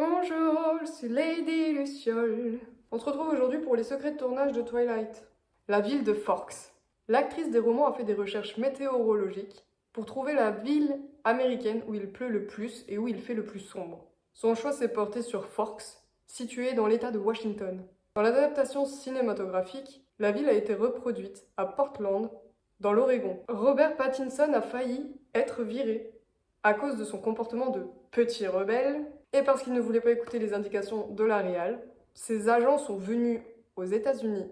Bonjour, c'est Lady Luciole. On se retrouve aujourd'hui pour les secrets de tournage de Twilight. La ville de Forks. L'actrice des romans a fait des recherches météorologiques pour trouver la ville américaine où il pleut le plus et où il fait le plus sombre. Son choix s'est porté sur Forks, située dans l'état de Washington. Dans l'adaptation cinématographique, la ville a été reproduite à Portland, dans l'Oregon. Robert Pattinson a failli être viré à cause de son comportement de petit rebelle et parce qu'il ne voulait pas écouter les indications de la réal. Ses agents sont venus aux États-Unis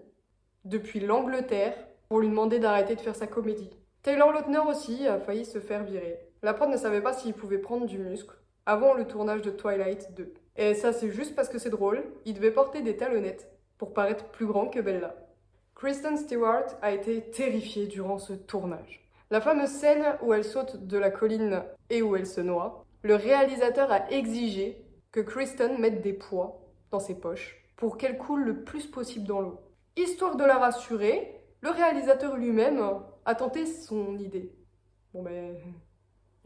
depuis l'Angleterre pour lui demander d'arrêter de faire sa comédie. Taylor Lautner aussi a failli se faire virer. La prod ne savait pas s'il pouvait prendre du muscle avant le tournage de Twilight 2. Et ça, c'est juste parce que c'est drôle, il devait porter des talonnettes pour paraître plus grand que Bella. Kristen Stewart a été terrifiée durant ce tournage. La fameuse scène où elle saute de la colline et où elle se noie, le réalisateur a exigé que Kristen mette des poids dans ses poches pour qu'elle coule le plus possible dans l'eau. Histoire de la rassurer, le réalisateur lui-même a tenté son idée. Il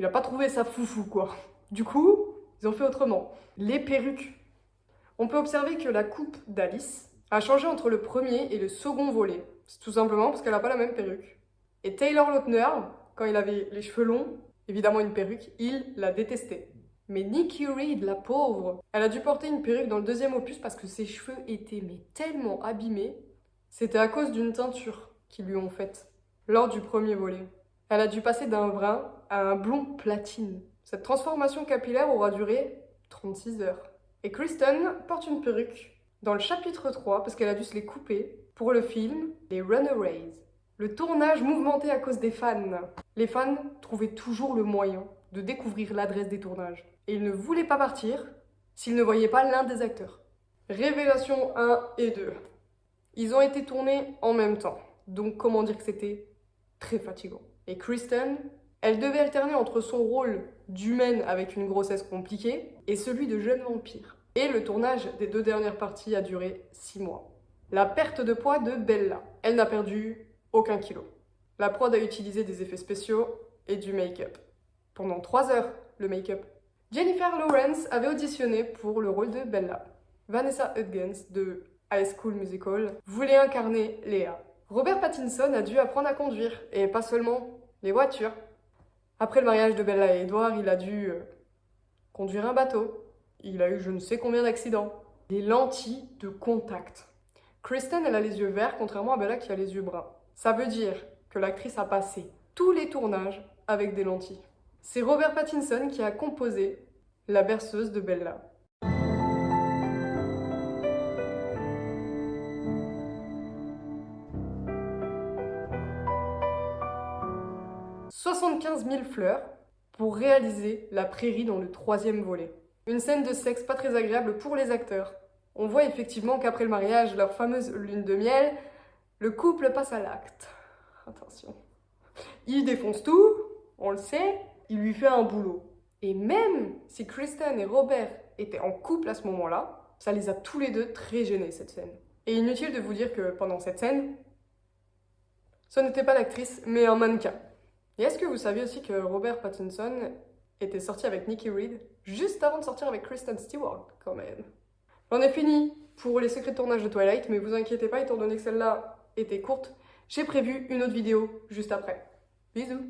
n'a pas trouvé ça foufou quoi. Du coup, ils ont fait autrement. Les perruques. On peut observer que la coupe d'Alice a changé entre le premier et le second volet. C'est tout simplement parce qu'elle n'a pas la même perruque. Et Taylor Lautner, quand il avait les cheveux longs, évidemment une perruque, il la détestait. Mais Nikki Reed, la pauvre, elle a dû porter une perruque dans le deuxième opus parce que ses cheveux étaient tellement abîmés. C'était à cause d'une teinture qu'ils lui ont faite lors du premier volet. Elle a dû passer d'un brun à un blond platine. Cette transformation capillaire aura duré 36 heures. Et Kristen porte une perruque dans le chapitre 3 parce qu'elle a dû se les couper pour le film Les Runaways. Le tournage mouvementé à cause des fans. Les fans trouvaient toujours le moyen de découvrir l'adresse des tournages. Et ils ne voulaient pas partir s'ils ne voyaient pas l'un des acteurs. Révélation 1 et 2. Ils ont été tournés en même temps. Donc comment dire que c'était très fatigant. Et Kristen, elle devait alterner entre son rôle d'humaine avec une grossesse compliquée et celui de jeune vampire. Et le tournage des 2 dernières parties a duré 6 mois. La perte de poids de Bella. Elle n'a perdu aucun kilo. La prod a utilisé des effets spéciaux et du make-up. Pendant 3 heures, le make-up. Jennifer Lawrence avait auditionné pour le rôle de Bella. Vanessa Hudgens de High School Musical voulait incarner Léa. Robert Pattinson a dû apprendre à conduire, et pas seulement les voitures. Après le mariage de Bella et Edward, il a dû conduire un bateau. Il a eu je ne sais combien d'accidents. Des lentilles de contact. Kristen, elle a les yeux verts, contrairement à Bella qui a les yeux bruns. Ça veut dire que l'actrice a passé tous les tournages avec des lentilles. C'est Robert Pattinson qui a composé la berceuse de Bella. « 75 000 fleurs pour réaliser la prairie dans le 3e volet. Une scène de sexe pas très agréable pour les acteurs. On voit effectivement qu'après le mariage, leur fameuse lune de miel, le couple passe à l'acte. Attention. Il défonce tout, on le sait, il lui fait un boulot. Et même si Kristen et Robert étaient en couple à ce moment-là, ça les a tous les deux très gênés cette scène. Et inutile de vous dire que pendant cette scène, ce n'était pas l'actrice, mais un mannequin. Et est-ce que vous saviez aussi que Robert Pattinson était sorti avec Nikki Reed juste avant de sortir avec Kristen Stewart, quand même. J'en ai fini pour les secrets de tournage de Twilight, mais vous inquiétez pas, étant donné que celle-là était courte, j'ai prévu une autre vidéo juste après. Bisous!